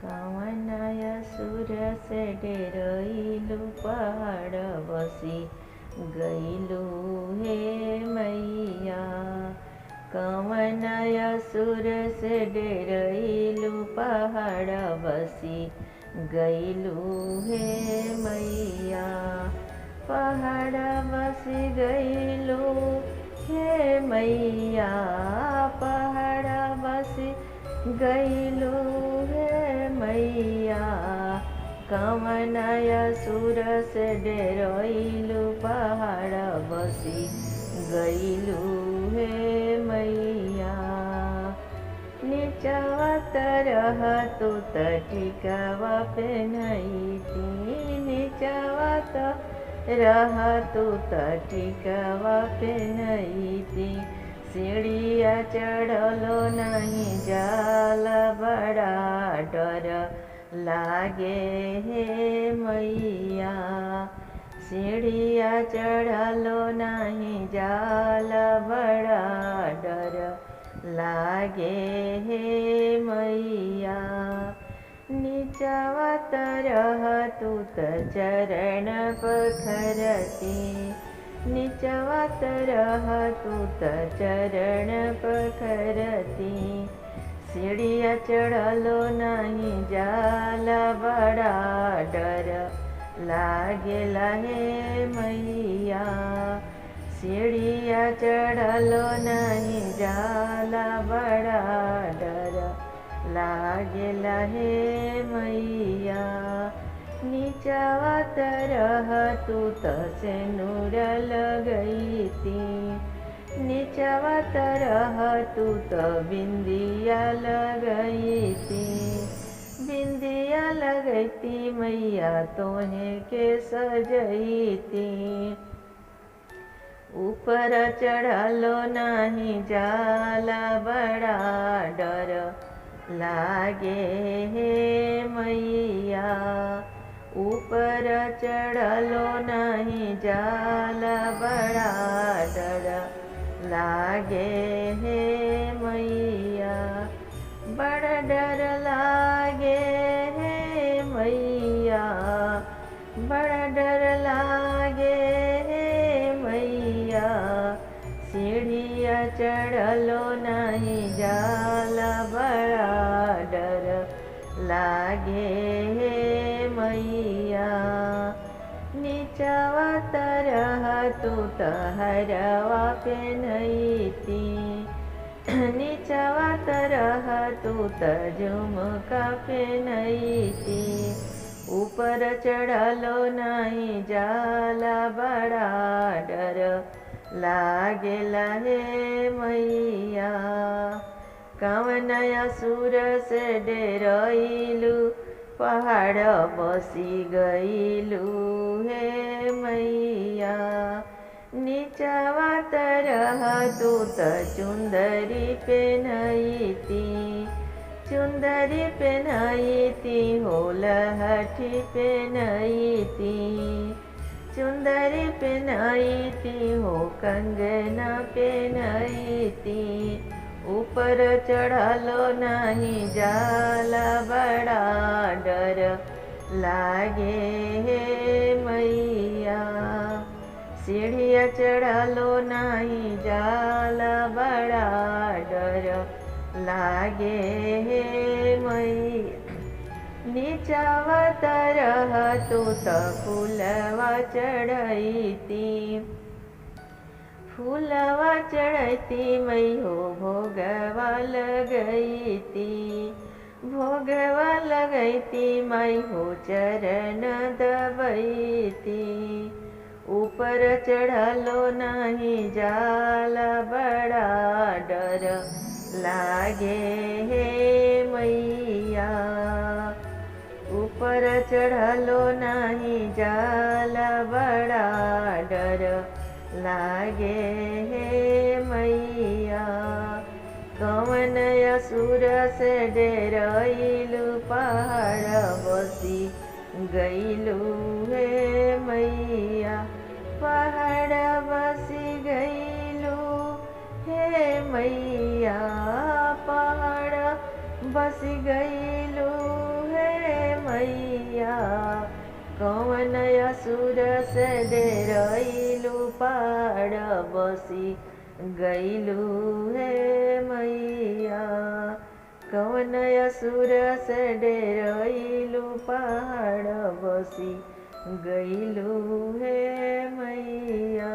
कवनाय सुर से डेरइलु पहाड़ बसी गइलु हे मैया। कवनाय सुर से डेरइलु पहाड़ बसी गइलु हे मैया। पहाड़ बसी गइलु हे मैया। पहाड़ बसी गइलु हे मैया। कवनाय सुर से डेरइलु पहाड़ बसी गइलु हे मैया। नीचवा तरह तू टिकवा पेन्हैती। नीचवा तरह तू टिकवा पेन्हैती। सीढ़िया चढ़लो नहीं जाला बड़ा डर लागे हे मैया। सीढ़िया चढ़लो नहीं जाला बड़ा डर लागे हे मैया। नीचवा तरह तू चरण पखरती। नीचवा तरह तू चरण पखरती। सीढ़िया चढ़लो नहीं जाला बड़ा डर लागेला हे मैया। सीढ़िया चढ़लो नहीं जाला बड़ा डर लागेला हे मैया। नीचवा तरह तू सिंदूर लगैती। नीचवा तरह तू बिंदिया लगैती। बिंदिया लगैती मैया तोहे के सजैती। ऊपर चढ़लो नहीं जाला बड़ा डर लागे हे मैया। ऊपर चढ़लो नहीं जाला बड़ा डर लागे हे मैया। बड़ा डर लागे हे मैया। बड़ा डर लागे हे मैया। सीढ़िया चढ़लो नहीं जाला बड़ा डर लागे हे मैया। नीचवा तरह तू हरवा पेन्हैती। नीचवा तरह तू झुमका पेन्हैती। ऊपर चढ़लो नहीं जाला बड़ा डर लागेला हे मैया। कवनाय सुर से डेरइलु पहाड़ बसी गइलु हे मैया। नीचवा तरह तू चुंदरी पेन्हैती। चुंदरी पेन्हैती हो लहठी पेन्हैती। चुंदरी पेन्हैती हो कंगना पेन्हैती। ऊपर चढ़लो नहीं जाला बड़ा डर लागे हे मैया। सीढ़िया चढ़लो नहीं जाला बड़ा डर लागे हे मैया। नीचवा तरह तू फूलवा चढ़ैती। फूलवा चढ़ैती मैं हो भोगवा लगैती। भोगवा लगैती मैं हो चरण दबैती। ऊपर चढ़लो नहीं जाला बड़ा डर लागे हे मैया। ऊपर चढ़लो नहीं जाला बड़ा डर लागे हे मैया। कवनाय सुर से डेरइलु पहाड़ बसी गइलु हे मैया। पहाड़ बसी गइलु हे मैया। पहाड़ बस गइलू हे मैया कौन असुर से डेरइलू पहाड़ बसी गइलू हे मैया कौन असुर से डेरइलू पहाड़ बसी गइलू हे मैया।